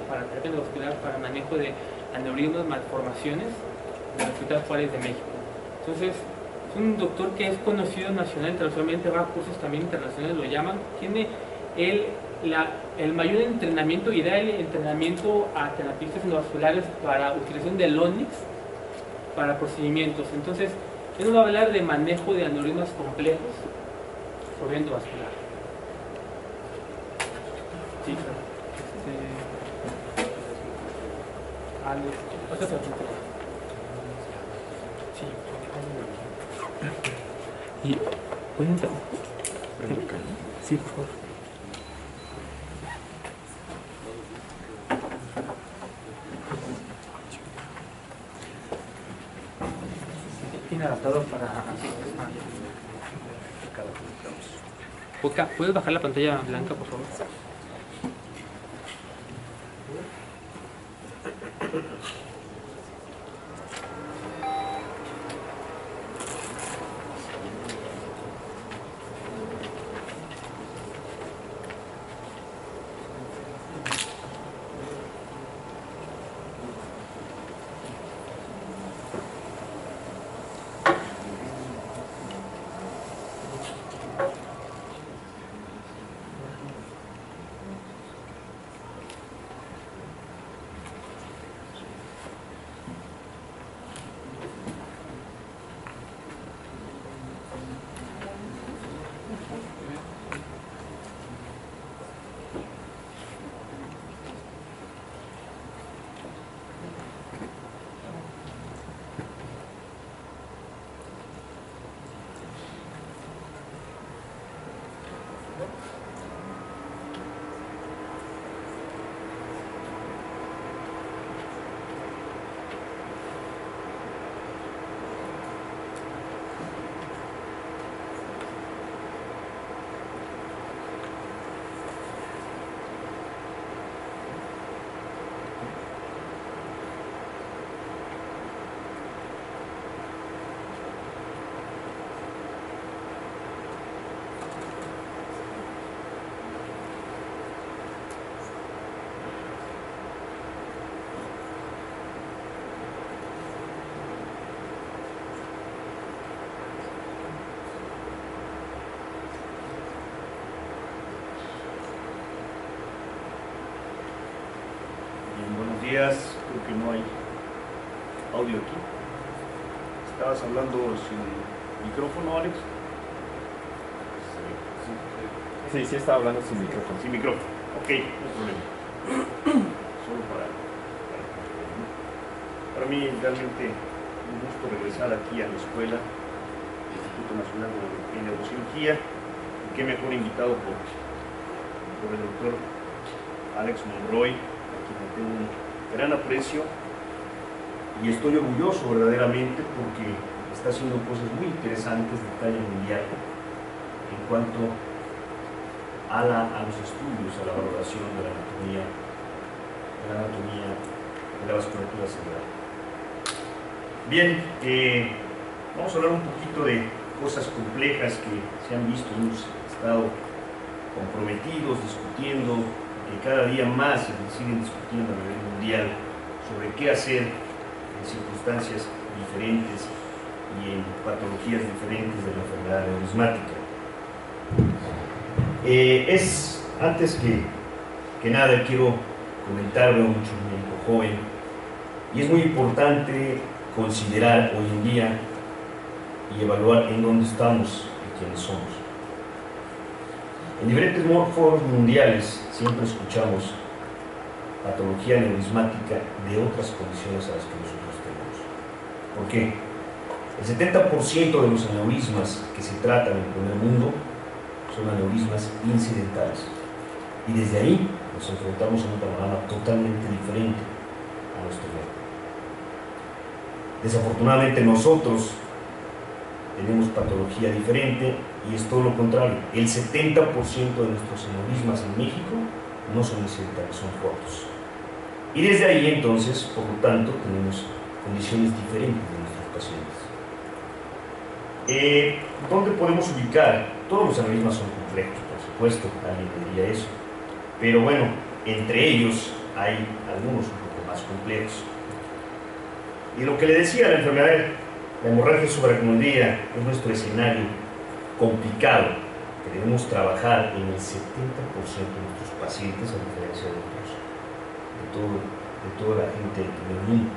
para terapia endovascular para manejo de aneurismas, malformaciones en el Hospital Juárez de México. Entonces, es un doctor que es conocido nacional, internacionalmente, va a cursos también internacionales, lo llaman. Tiene el mayor entrenamiento y da el entrenamiento a terapistas endovasculares para utilización de Lonix para procedimientos. Entonces, él nos va a hablar de manejo de aneurismas complejos sobre endovascular. Sí, claro. Sí. ¿Y pueden sí, por favor. Tiene adaptador para... ¿Puedes bajar la pantalla blanca, por favor? Días, creo que no hay audio aquí. Estabas hablando sin micrófono, Alex. Sí, estaba hablando sin micrófono. Sin micrófono, ok, no hay problema. Solo para mí realmente un gusto regresar aquí a la escuela, Instituto Nacional de Neurocirugía, y qué mejor invitado por el doctor Alex Monroy, a quien tengo un gran aprecio y estoy orgulloso verdaderamente porque está haciendo cosas muy interesantes de talla mundial en cuanto a los estudios, a la valoración de la anatomía de la vasculatura cerebral. Bien, vamos a hablar un poquito de cosas complejas que se han visto, hemos estado comprometidos, discutiendo, que cada día más se siguen discutiendo a nivel mundial sobre qué hacer en circunstancias diferentes y en patologías diferentes de la enfermedad neurismática. Antes que nada quiero comentar, veo mucho médico joven y es muy importante considerar hoy en día y evaluar en dónde estamos y quiénes somos. En diferentes foros mundiales siempre escuchamos patología neurismática de otras condiciones a las que nosotros tenemos. ¿Por qué? El 70% de los aneurismas que se tratan en el primer mundo son aneurismas incidentales. Y desde ahí nos enfrentamos a un panorama totalmente diferente a nuestro medio. Desafortunadamente nosotros tenemos patología diferente y es todo lo contrario. El 70% de nuestros aneurismas en México no son incidentales, son cortos. Y desde ahí entonces, por lo tanto, tenemos condiciones diferentes de nuestros pacientes. ¿Dónde podemos ubicar? Todos los aneurismas son complejos, por supuesto, alguien diría eso. Pero bueno, entre ellos hay algunos un poco más complejos. Y lo que le decía, la enfermedad, la hemorragia subaracnoidea es nuestro escenario complicado que debemos trabajar en el 70% de nuestros pacientes, a diferencia de otros, de toda la gente del primer mundo.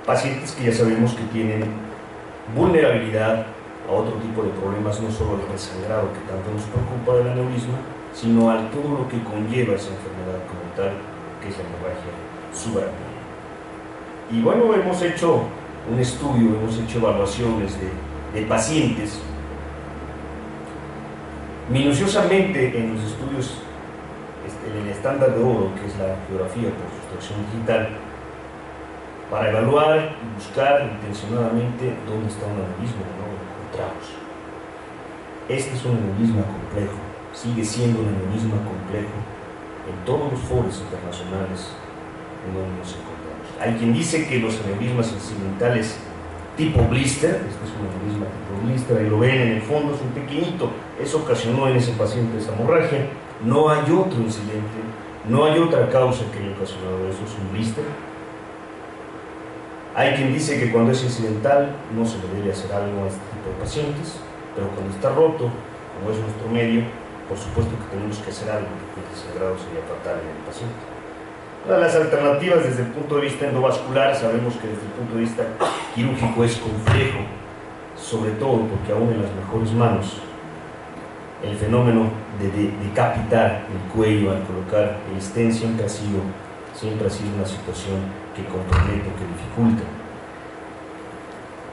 Pacientes que ya sabemos que tienen vulnerabilidad a otro tipo de problemas, no solo al resangrado que tanto nos preocupa del aneurisma, sino a todo lo que conlleva esa enfermedad como tal, que es la hemorragia subaracnoidea. Y bueno, hemos hecho un estudio, hemos hecho evaluaciones de pacientes minuciosamente en los estudios, en el estándar de oro, que es la geografía por sustracción digital, para evaluar y buscar intencionadamente dónde está un aneurisma o no lo encontramos. Este es un aneurisma complejo, sigue siendo un aneurisma complejo en todos los foros internacionales en donde nos encontramos. Hay quien dice que los aneurismas incidentales tipo blister, este es un aneurisma tipo blister, ahí lo ven en el fondo, es un pequeñito, eso ocasionó en ese paciente esa hemorragia, no hay otro incidente, no hay otra causa que haya ocasionado eso, es un blister. Hay quien dice que cuando es incidental no se le debe hacer algo a este tipo de pacientes, pero cuando está roto, como es nuestro medio, por supuesto que tenemos que hacer algo, porque el sangrado sería fatal en el paciente. Una de las alternativas desde el punto de vista endovascular, sabemos que desde el punto de vista quirúrgico es complejo, sobre todo porque aún en las mejores manos, el fenómeno de decapitar el cuello al colocar el stent siempre ha sido una situación que compromete, que dificulta.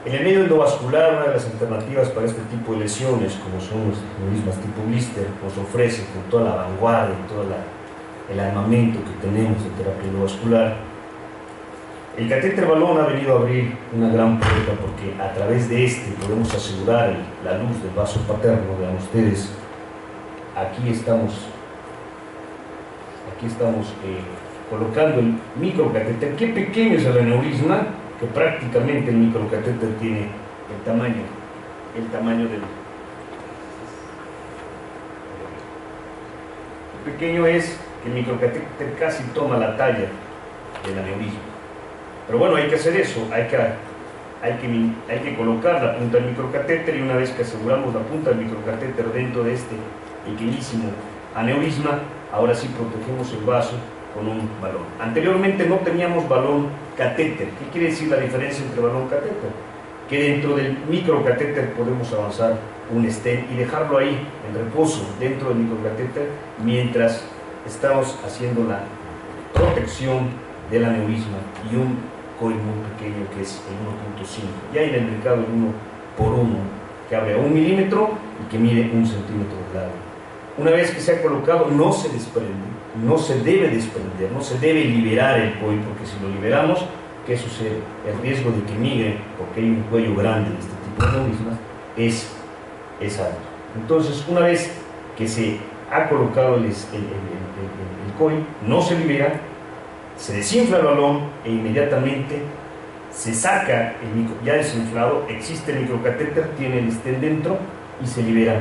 En el medio endovascular, una de las alternativas para este tipo de lesiones, como son los aneurismas tipo blister, nos ofrece con toda la vanguardia y todo el armamento que tenemos de terapia endovascular. El catéter balón ha venido a abrir una gran puerta porque a través de este podemos asegurar la luz del vaso paterno. Vean ustedes, aquí estamos colocando el microcatéter. Qué pequeño es el aneurisma, que prácticamente el microcatéter tiene el tamaño del... Pequeño es que el microcatéter casi toma la talla del aneurisma. Pero bueno, hay que hacer eso, hay que colocar la punta del microcatéter, y una vez que aseguramos la punta del microcatéter dentro de este pequeñísimo aneurisma, ahora sí protegemos el vaso con un balón. Anteriormente no teníamos balón catéter. ¿Qué quiere decir la diferencia entre balón y catéter? Que dentro del microcatéter podemos avanzar un stent y dejarlo ahí en reposo dentro del microcatéter mientras estamos haciendo la protección del aneurisma y un coil muy pequeño que es el 1.5. Ya hay en el mercado el 1 por 1 que abre a 1 milímetro y que mide 1 centímetro de largo. Una vez que se ha colocado, no se desprende, no se debe desprender, no se debe liberar el coil, porque si lo liberamos, ¿qué sucede? El riesgo de que migre, porque hay un cuello grande de este tipo de aneurismas, es alto. Entonces, una vez que se ha colocado el coil, no se libera, se desinfla el balón e inmediatamente se saca ya desinflado, existe el microcatéter, tiene el stent dentro y se libera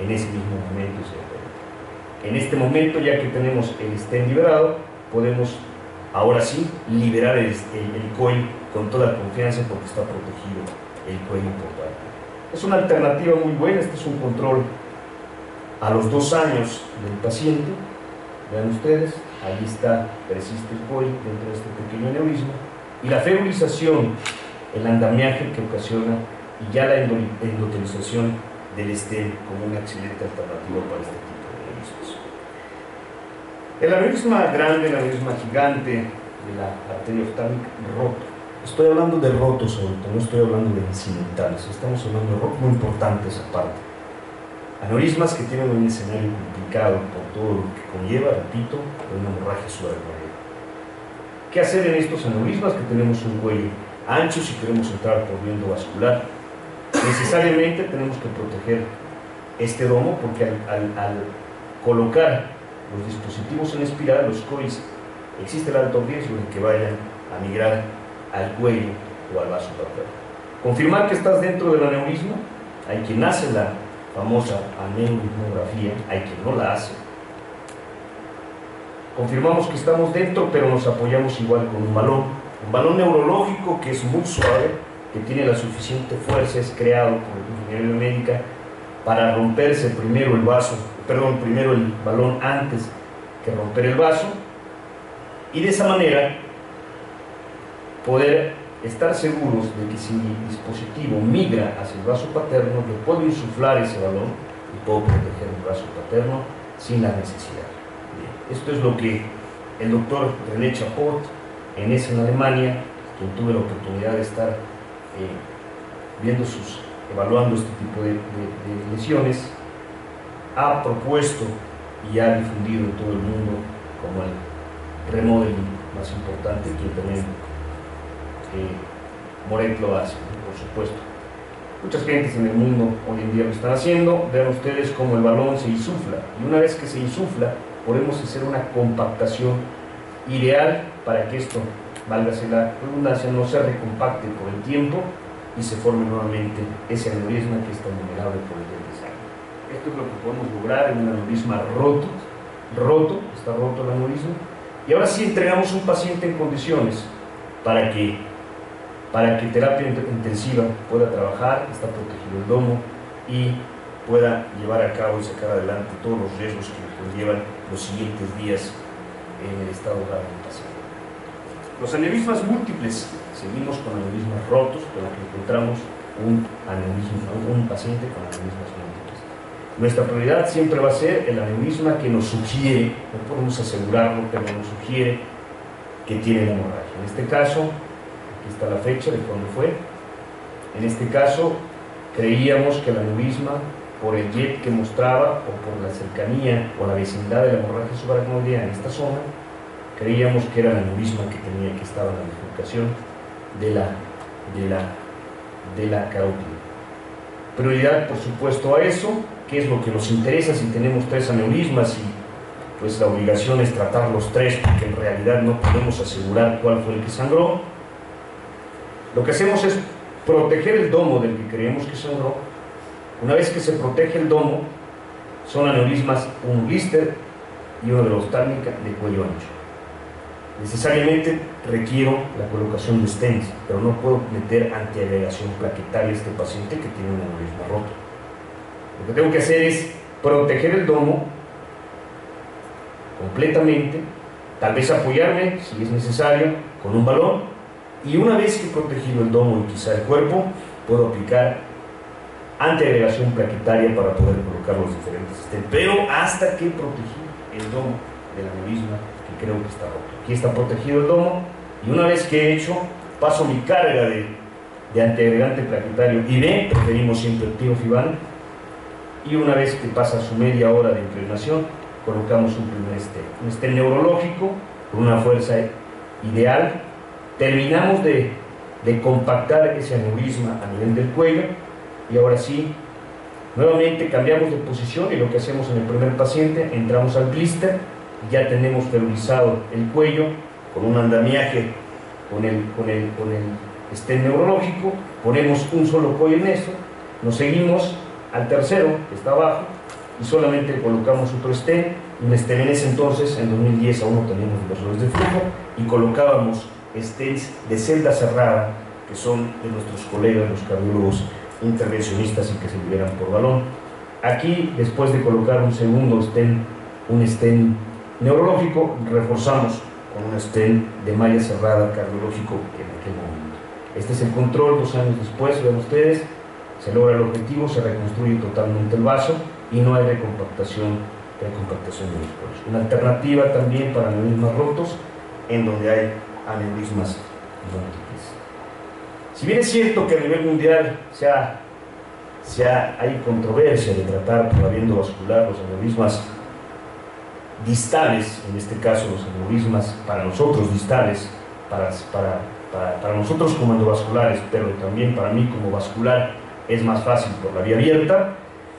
en ese mismo momento. En este momento, ya que tenemos el stent liberado, podemos ahora sí liberar el coil con toda confianza porque está protegido el cuello por parte. Es una alternativa muy buena. Este es un control a los 2 años del paciente. Vean ustedes, ahí está, persiste el coil dentro de este pequeño aneurisma, y la febrización, el andamiaje que ocasiona, y ya la endotelización del stent como una excelente alternativa para este tipo de aneurismas. El aneurisma grande, el aneurisma gigante de la arteria oftálica, roto. Estoy hablando de rotos ahorita, no estoy hablando de incidentales, estamos hablando de rotos, muy importante esa parte. Aneurismas que tienen un escenario complicado por todo lo que conlleva, repito, una hemorragia subaracnoidea. ¿Qué hacer en estos aneurismas que tenemos un cuello ancho si queremos entrar por vía endovascular? Necesariamente tenemos que proteger este domo porque al colocar los dispositivos en espiral, los coils, existe el alto riesgo de que vayan a migrar al cuello o al vaso paterno. Confirmar que estás dentro del aneurisma, hay quien hace la famosa aneurismografía, hay quien no la hace. confirmamos que estamos dentro, pero nos apoyamos igual con un balón neurológico que es muy suave, que tiene la suficiente fuerza, es creado por el ingeniero médica para romperse primero el balón antes que romper el vaso, y de esa manera poder estar seguros de que si mi dispositivo migra hacia el vaso paterno, yo puedo insuflar ese balón y puedo proteger el vaso paterno sin la necesidad. Bien, esto es lo que el doctor René Chapot en Essen, Alemania, quien tuve la oportunidad de estar evaluando este tipo de lesiones, ha propuesto y ha difundido en todo el mundo como el remodeling más importante, que también Moret lo hace, por supuesto. Muchas gentes en el mundo hoy en día lo están haciendo. Vean ustedes cómo el balón se insufla, y una vez que se insufla podemos hacer una compactación ideal para que esto, válgase la redundancia, no se recompacte por el tiempo y se forme nuevamente ese aneurisma que es tan vulnerable por el sangre. Esto es lo que podemos lograr en un aneurisma está roto el aneurisma, y ahora sí entregamos un paciente en condiciones para que terapia intensiva pueda trabajar, está protegido el domo y pueda llevar a cabo y sacar adelante todos los riesgos que conllevan los siguientes días en el estado grave del paciente. Los aneurismas múltiples, seguimos con aneurismas rotos, con los que encontramos un paciente con aneurismas múltiples. Nuestra prioridad siempre va a ser el aneurisma que nos sugiere, no podemos asegurarlo, pero nos sugiere que tiene la hemorragia. En este caso, aquí está la fecha de cuándo fue. En este caso, creíamos que el aneurisma, por el jet que mostraba, o por la cercanía o la vecindad de la hemorragia subaracnoidea en esta zona, creíamos que era el aneurisma que estaba en la bifurcación de la carótida. Prioridad, por supuesto, a eso, que es lo que nos interesa si tenemos 3 aneurismas, y pues la obligación es tratar los 3, porque en realidad no podemos asegurar cuál fue el que sangró. Lo que hacemos es proteger el domo del que creemos que sangró. Una vez que se protege el domo, son aneurismas, un blister y uno de la oftálmica de cuello ancho. Necesariamente requiero la colocación de stents, pero no puedo meter antiagregación plaquetaria a este paciente que tiene un aneurisma roto. Lo que tengo que hacer es proteger el domo completamente, tal vez apoyarme, si es necesario, con un balón, y una vez que he protegido el domo y quizá el cuerpo, puedo aplicar antiagregación plaquetaria para poder colocar los diferentes stents, pero hasta que protegí el domo del aneurisma que creo que está roto. Aquí está protegido el domo, y una vez que he hecho, paso mi carga de antiagregante plaquetario, y preferimos siempre el tirofiban, y una vez que pasa su media hora de inclinación, colocamos un primer stent, un stent neurológico con una fuerza ideal. Terminamos de compactar ese aneurisma a nivel del cuello, y ahora sí, nuevamente cambiamos de posición, y lo que hacemos en el primer paciente, entramos al blister, y ya tenemos femorizado el cuello con un andamiaje con el stent neurológico, ponemos un solo coil en esto, nos seguimos al tercero que está abajo y solamente colocamos otro stent, un stent. En ese entonces, en 2010, aún no teníamos inversores de flujo, y colocábamos stents de celda cerrada, que son de nuestros colegas los cardiólogos intervencionistas y que se liberan por balón. Aquí, después de colocar un segundo stent, un stent neurológico, reforzamos con un stent de malla cerrada cardiológico en aquel momento. Este es el control 2 años después. Vean ustedes, se logra el objetivo, se reconstruye totalmente el vaso y no hay recompactación de los poros. Una alternativa también para aneurismas rotos, en donde hay aneurismas múltiples. Si bien es cierto que a nivel mundial hay controversia de tratar por la vía endovascular los aneurismas distales, en este caso los aneurismas para nosotros distales, para nosotros como endovasculares, pero también para mí como vascular es más fácil por la vía abierta.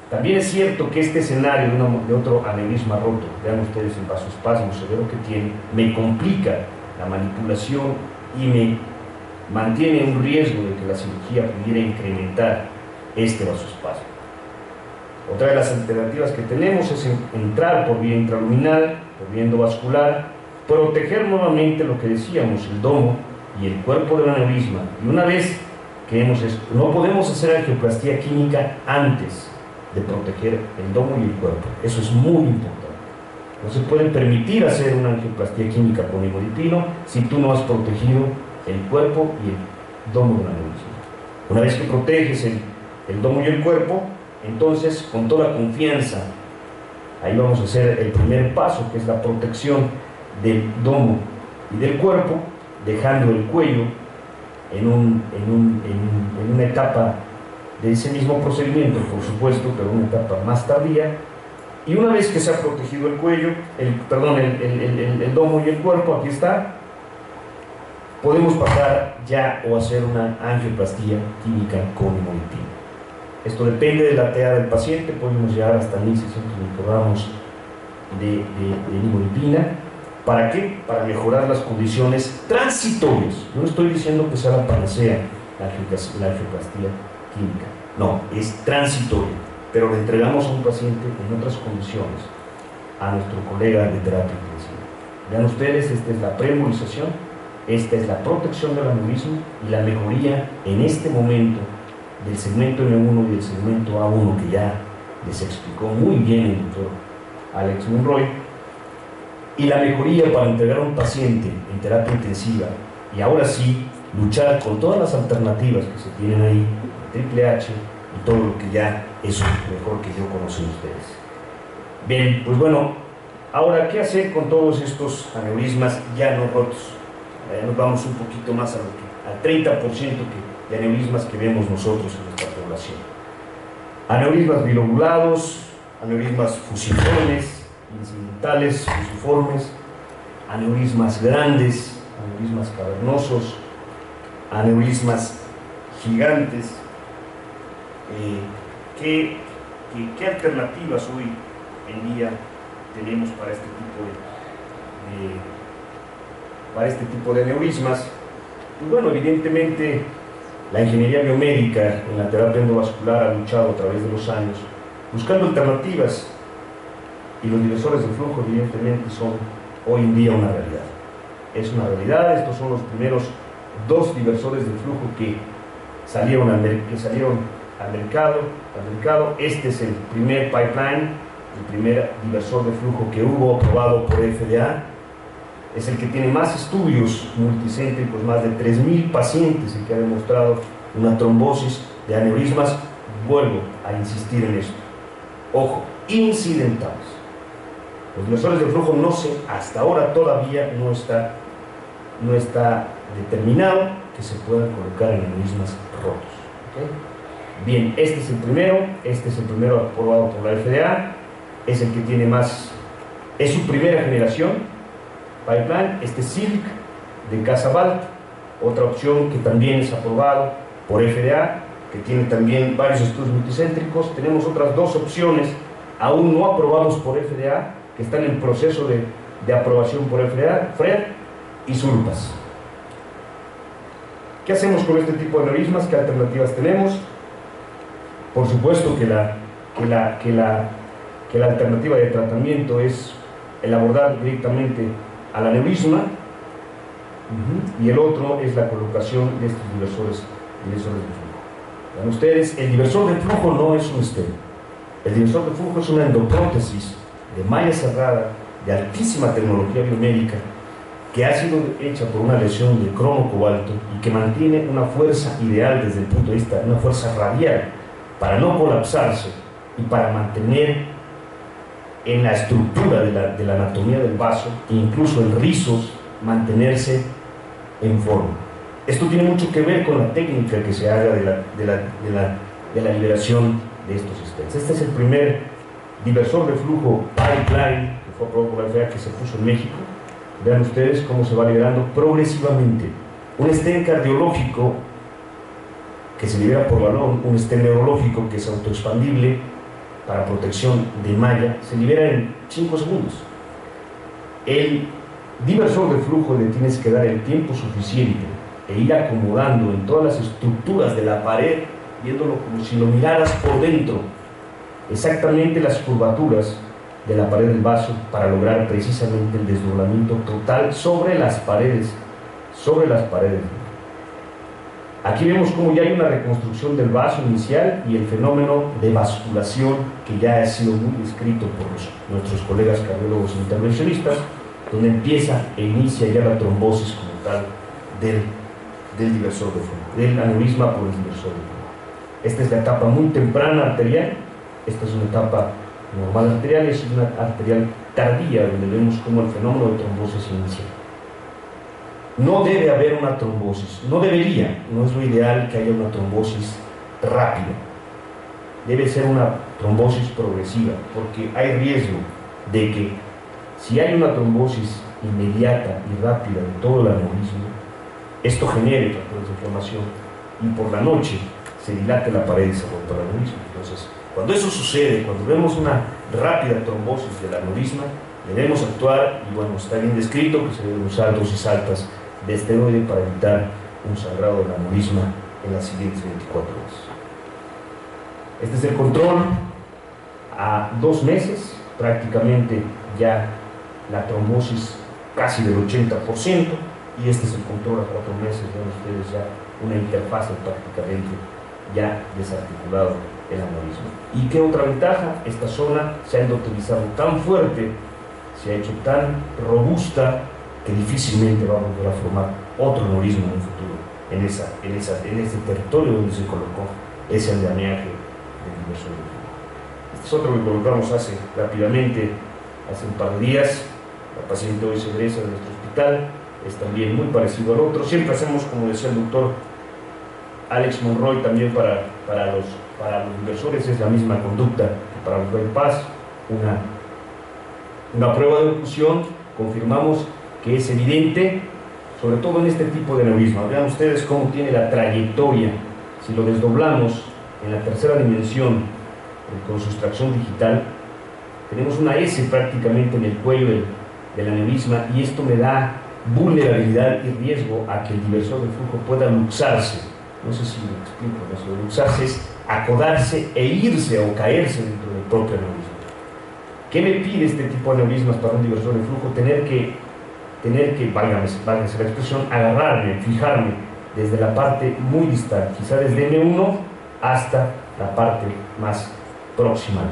También es cierto que este escenario de otro aneurisma roto, vean ustedes el vasoespasmo severo que tiene, me complica la manipulación y me mantiene un riesgo de que la cirugía pudiera incrementar este vasoespasmo. Otra de las alternativas que tenemos es entrar por vía intraluminal, por vía vascular, proteger nuevamente lo que decíamos, el domo y el cuerpo del aneurisma. Y una vez que hemos esto, no podemos hacer angioplastía química antes de proteger el domo y el cuerpo. Eso es muy importante. No se puede permitir hacer una angioplastía química con imodipino si tú no has protegido el cuerpo y el domo del aneurisma. Una vez que proteges el domo y el cuerpo, entonces con toda confianza, ahí vamos a hacer el primer paso, que es la protección del domo y del cuerpo, dejando el cuello en una etapa de ese mismo procedimiento, por supuesto, pero una etapa más tardía. Y una vez que se ha protegido el cuello, el domo y el cuerpo, aquí está, podemos pasar ya o hacer una angioplastía química con imodipino. Esto depende de la TA del paciente, podemos llegar hasta 1600 microgramos de imodipina. ¿Para qué? Para mejorar las condiciones transitorias. No estoy diciendo que sea la panacea la angioplastía química, no, es transitoria, pero le entregamos a un paciente en otras condiciones, a nuestro colega de terapia intensiva. Vean ustedes, esta es la preembolización, esta es la protección del aneurisma y la mejoría en este momento del segmento M1 y del segmento A1, que ya les explicó muy bien el doctor Alex Monroy, y la mejoría para entregar a un paciente en terapia intensiva y ahora sí luchar con todas las alternativas que se tienen ahí, triple H y todo lo que ya es mejor que yo conocen ustedes. Bien, pues bueno, ahora, ¿qué hacer con todos estos aneurismas ya no rotos? Ya nos vamos un poquito más al 30% de aneurismas que vemos nosotros en nuestra población. Aneurismas bilobulados, aneurismas fusiformes, incidentales, fusiformes, aneurismas grandes, aneurismas cavernosos, aneurismas gigantes. ¿Qué alternativas hoy en día tenemos para este tipo de aneurismas? Pues bueno, evidentemente la ingeniería biomédica en la terapia endovascular ha luchado a través de los años buscando alternativas, y los divisores de flujo evidentemente son hoy en día una realidad. Es una realidad. Estos son los primeros dos divisores de flujo que salieron al mercado. Este es el primer pipeline, el primer divisor de flujo que hubo aprobado por FDA. Es el que tiene más estudios multicéntricos, más de 3.000 pacientes, el que ha demostrado una trombosis de aneurismas. Vuelvo a insistir en esto. Ojo, incidentales. Los divisores de flujo hasta ahora todavía no está determinado que se puedan colocar en aneurismas rotos. ¿Okay? Bien, este es el primero aprobado por la FDA, es el que tiene más, es su primera generación, pipeline. Este Silk de Casabalt, otra opción que también es aprobado por FDA, que tiene también varios estudios multicéntricos. Tenemos otras dos opciones aún no aprobados por FDA, que están en proceso de aprobación por FDA, FRED y SURPAS. ¿Qué hacemos con este tipo de aneurismas? ¿Qué alternativas tenemos? Por supuesto que la alternativa de tratamiento es el abordar directamente al aneurisma, y el otro es la colocación de estos divisores de flujo. Vean ustedes, el divisor de flujo no es un stent. El divisor de flujo es una endoprótesis de malla cerrada de altísima tecnología biomédica que ha sido hecha por una lesión de cromo cobalto y que mantiene una fuerza ideal desde el punto de vista de una fuerza radial para no colapsarse y para mantener en la estructura de la anatomía del vaso, incluso en rizos, mantenerse en forma. Esto tiene mucho que ver con la técnica que se haga de la liberación de estos stents. Este es el primer divisor de flujo pipeline que fue aprobado por la FDA, que se puso en México. Vean ustedes cómo se va liberando progresivamente. Un stent cardiológico que se libera por balón, un stent neurológico que es autoexpandible para protección de malla, se libera en 5 segundos. El divisor de flujo le tienes que dar el tiempo suficiente e ir acomodando en todas las estructuras de la pared, viéndolo como si lo miraras por dentro, exactamente las curvaturas de la pared del vaso para lograr precisamente el desdoblamiento total sobre las paredes. Aquí vemos cómo ya hay una reconstrucción del vaso inicial y el fenómeno de vasculación que ya ha sido muy descrito por nuestros colegas cardiólogos intervencionistas, donde empieza e inicia ya la trombosis como tal del diversor de flujo, del aneurisma por el diversor de flujo. Esta es la etapa muy temprana arterial, esta es una etapa normal arterial, es una arterial tardía, donde vemos cómo el fenómeno de trombosis inicia. No debe haber una trombosis, no debería, no es lo ideal que haya una trombosis rápida. Debe ser una trombosis progresiva, porque hay riesgo de que si hay una trombosis inmediata y rápida de todo el aneurisma, esto genere factores de inflamación y por la noche se dilate la pared y se rompa el aneurisma. Entonces, cuando eso sucede, cuando vemos una rápida trombosis del aneurisma, debemos actuar, y bueno, está bien descrito que se deben usar dosis altas de esteroide para evitar un sangrado del aneurisma en las siguientes 24 horas. Este es el control a 2 meses, prácticamente ya la trombosis casi del 80%, y este es el control a 4 meses, ven ustedes ya una interfase prácticamente ya desarticulado el aneurisma. ¿Y qué otra ventaja? Esta zona se ha endotelizado tan fuerte, se ha hecho tan robusta, que difícilmente va a volver a formar otro aneurisma en un futuro en ese territorio donde se colocó ese andamiaje del diversor de flujo. Este es otro que colocamos rápidamente hace un par de días. La paciente hoy se egresa de nuestro hospital, es también muy parecido al otro. Siempre hacemos, como decía el doctor Alex Monroy, también para los inversores es la misma conducta que para los bypass, una prueba de oclusión, confirmamos que es evidente, sobre todo en este tipo de aneurisma. Vean ustedes cómo tiene la trayectoria. Si lo desdoblamos en la tercera dimensión con sustracción digital, tenemos una S prácticamente en el cuello del aneurisma, y esto me da vulnerabilidad y riesgo a que el diversor de flujo pueda luxarse. No sé si lo explico, eso de luxarse es acodarse e irse o caerse dentro del propio aneurisma. ¿Qué me pide este tipo de aneurismas para un diversor de flujo? Tener que, válgase la expresión, agarrarme, fijarme desde la parte muy distal, quizá desde M1 hasta la parte más próxima.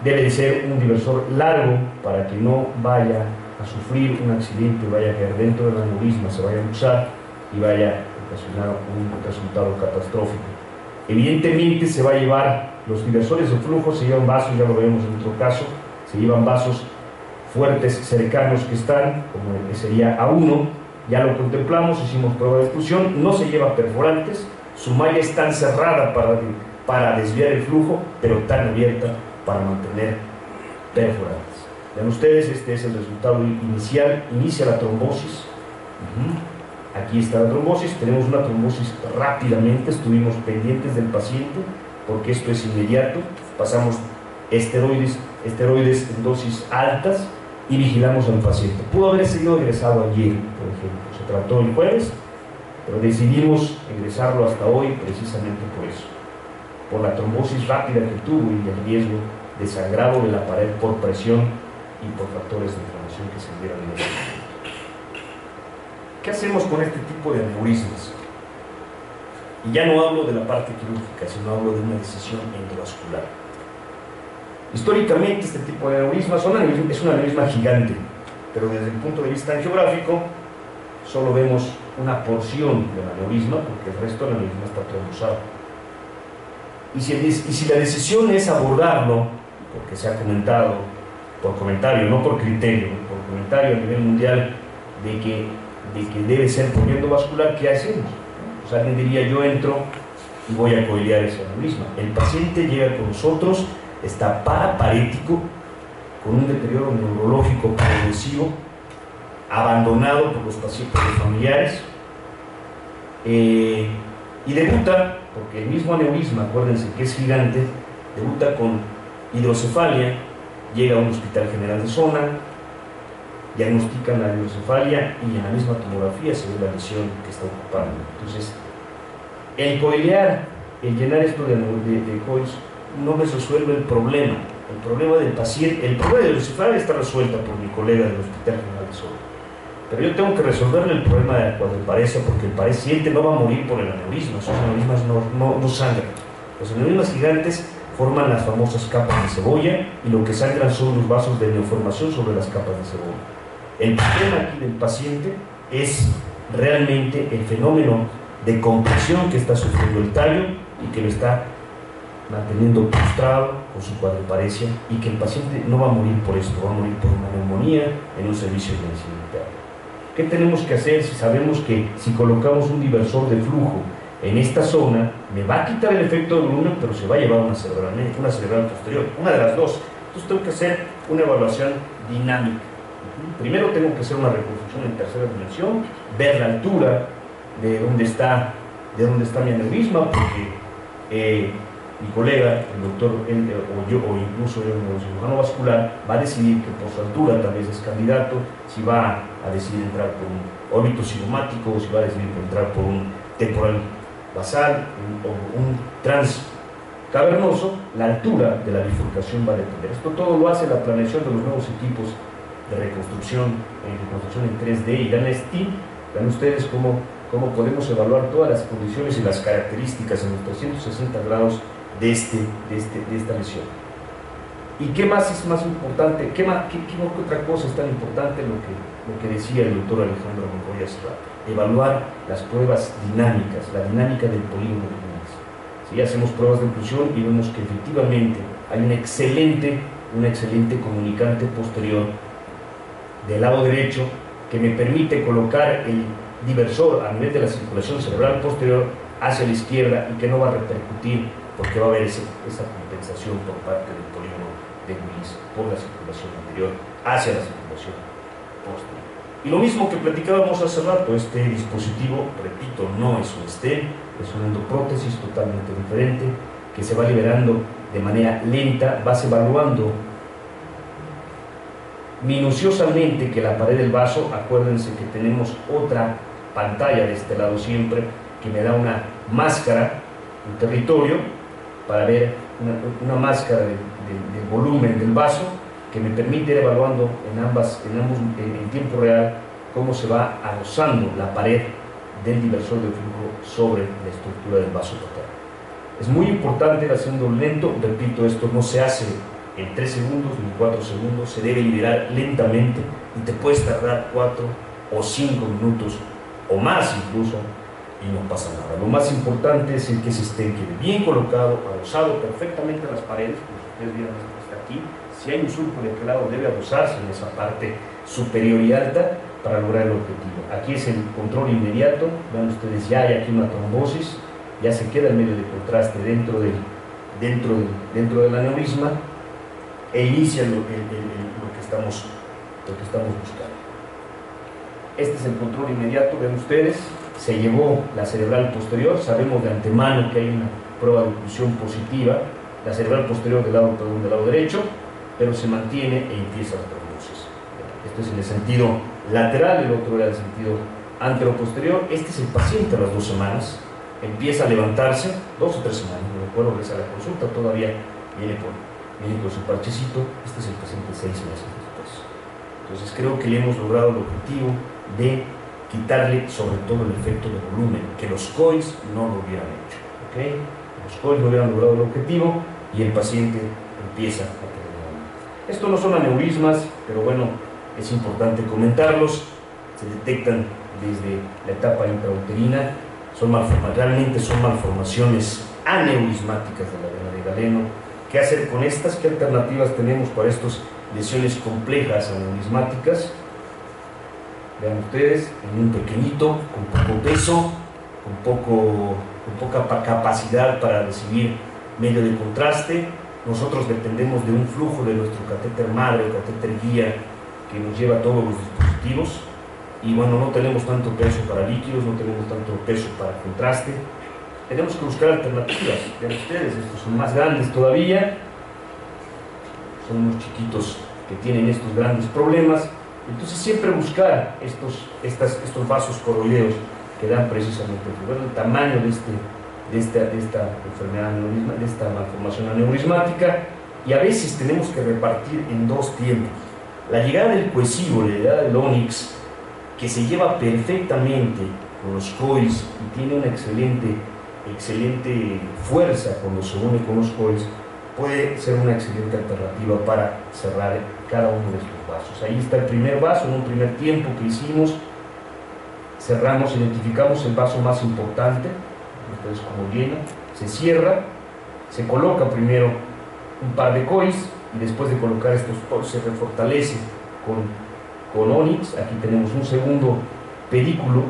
Debe de ser un diversor largo para que no vaya a sufrir un accidente, vaya a caer dentro del aneurisma, se vaya a luxar y vaya a ocasionar un resultado catastrófico. Evidentemente se va a llevar, los diversores de flujo se llevan vasos, ya lo vemos en otro caso, se llevan vasos fuertes cercanos que están, como el que sería A1, ya lo contemplamos, hicimos prueba de exclusión, no se lleva perforantes, su malla es tan cerrada para desviar el flujo, pero tan abierta para mantener perforantes. Vean ustedes, este es el resultado inicial, inicia la trombosis. Aquí está la trombosis, tenemos una trombosis rápidamente, estuvimos pendientes del paciente, porque esto es inmediato, pasamos esteroides en dosis altas y vigilamos al paciente. Pudo haber sido egresado ayer, por ejemplo, se trató el jueves, pero decidimos ingresarlo hasta hoy precisamente por eso, por la trombosis rápida que tuvo y el riesgo de sangrado de la pared por presión y por factores de inflamación que se dieron en ese momento. ¿Qué hacemos con este tipo de aneurismas? Y ya no hablo de la parte quirúrgica, sino hablo de una decisión endovascular. Históricamente este tipo de aneurismas es un aneurisma gigante, pero desde el punto de vista angiográfico solo vemos una porción del aneurisma, porque el resto del aneurisma está trombosado. Y si la decisión es abordarlo, porque se ha comentado por comentario, no por criterio, por comentario a nivel mundial de que debe ser por vía endovascular, ¿qué hacemos? Pues alguien diría, yo entro y voy a coilear ese aneurisma. El paciente llega con nosotros, está paraparético, con un deterioro neurológico progresivo, abandonado por los pacientes familiares, y debuta, porque el mismo aneurisma, acuérdense que es gigante, debuta con hidrocefalia, llega a un hospital general de zona, diagnostican la hidrocefalia y en la misma tomografía se ve la lesión que está ocupando. Entonces, el coilear, el llenar esto de coils, no me resuelve el problema. El problema del paciente, el problema del encefalograma está resuelto por mi colega del Hospital General de Soto. Pero yo tengo que resolverle el problema de la cuadriparesia, porque el paciente no va a morir por el aneurisma. Esos aneurismas no sangran. Los aneurismas gigantes forman las famosas capas de cebolla, y lo que sangran son los vasos de neoformación sobre las capas de cebolla. El problema aquí del paciente es realmente el fenómeno de compresión que está sufriendo el tallo y que lo está manteniendo postrado con su cuadriparesia, y que el paciente no va a morir por esto, va a morir por una neumonía en un servicio de medicina interna. ¿Qué tenemos que hacer si sabemos que si colocamos un diversor de flujo en esta zona, me va a quitar el efecto de volumen, pero se va a llevar una cerebral posterior? Una de las dos. Entonces tengo que hacer una evaluación dinámica. Primero tengo que hacer una reconstrucción en tercera dimensión, ver la altura de dónde está mi aneurisma, porque mi colega, el doctor, o yo, o incluso el neurocirujano vascular, va a decidir que por su altura tal vez es candidato, si va a decidir entrar por un órbito cigomático, o si va a decidir entrar por un temporal basal o un transcavernoso. La altura de la bifurcación va a depender. Esto todo lo hace la planeación de los nuevos equipos de reconstrucción en 3D, y vean ustedes cómo podemos evaluar todas las condiciones y las características en los 360 grados de esta lesión. ¿Y qué más es más importante? ¿Qué otra cosa es tan importante? Lo que decía el doctor Alejandro Monroy hace rato: evaluar las pruebas dinámicas, la dinámica del polígono de Lewis. ¿Sí? Hacemos pruebas de oclusión y vemos que efectivamente hay una excelente comunicante posterior del lado derecho que me permite colocar el diversor a nivel de la circulación cerebral posterior hacia la izquierda, y que no va a repercutir, porque va a haber esa compensación por parte del polígono de Willis por la circulación anterior hacia la circulación posterior. Y lo mismo que platicábamos hace rato, este dispositivo, repito, no es un stent, es una endoprótesis totalmente diferente, que se va liberando de manera lenta. Vas evaluando minuciosamente que la pared del vaso, acuérdense que tenemos otra pantalla de este lado siempre, que me da una máscara, un territorio, para ver una máscara del volumen del vaso, que me permite ir evaluando en tiempo real cómo se va adosando la pared del diversor de flujo sobre la estructura del vaso total. Es muy importante ir haciendo lento, repito, esto no se hace en 3 segundos ni 4 segundos, se debe liberar lentamente, y te puedes tardar 4 o 5 minutos o más incluso, y no pasa nada. Lo más importante es que ese stent quede bien colocado, adosado perfectamente a las paredes, como ustedes vieron hasta aquí. Si hay un surco de aquel lado, debe adosarse en esa parte superior y alta para lograr el objetivo. Aquí es el control inmediato. Vean ustedes, ya hay aquí una trombosis, ya se queda el medio de contraste dentro del aneurisma, e inicia lo que estamos buscando. Este es el control inmediato. Ven ustedes, se llevó la cerebral posterior. Sabemos de antemano que hay una prueba de oclusión positiva, la cerebral posterior del lado derecho, pero se mantiene e empieza la trombosis. Esto es en el sentido lateral, el otro era el sentido anteroposterior. Este es el paciente a las 2 semanas, empieza a levantarse, 2 o 3 semanas, no recuerdo, regresa a la consulta, todavía viene con su parchecito. Este es el paciente 6 meses después. Entonces creo que le hemos logrado el objetivo de quitarle sobre todo el efecto de volumen, que los COIs no lo hubieran hecho. ¿Okay? Los COIs no hubieran logrado el objetivo y el paciente empieza a tener volumen. Estos no son aneurismas, pero bueno, es importante comentarlos. Se detectan desde la etapa intrauterina, realmente son malformaciones aneurismáticas de la vena de Galeno. ¿Qué hacer con estas? ¿Qué alternativas tenemos para estas lesiones complejas aneurismáticas? Vean ustedes, en un pequeñito, con poco peso, con poca capacidad para recibir medio de contraste. Nosotros dependemos de un flujo de nuestro catéter madre o catéter guía que nos lleva a todos los dispositivos, y bueno, no tenemos tanto peso para líquidos, no tenemos tanto peso para contraste. Tenemos que buscar alternativas. Vean ustedes, estos son más grandes todavía, son unos chiquitos que tienen estos grandes problemas. Entonces siempre buscar estos vasos coroideos que dan precisamente el tamaño de esta enfermedad, de esta malformación aneurismática, y a veces tenemos que repartir en dos tiempos. La llegada del cohesivo, la llegada del ónix, que se lleva perfectamente con los coils y tiene una excelente fuerza cuando se une con los coils, puede ser una excelente alternativa para cerrar cada uno de estos vasos. Ahí está el primer vaso, en un primer tiempo que hicimos, cerramos, identificamos el vaso más importante, entonces como llena, se cierra, se coloca primero un par de coils y después de colocar estos coils se refortalece con ónix. Aquí tenemos un segundo pedículo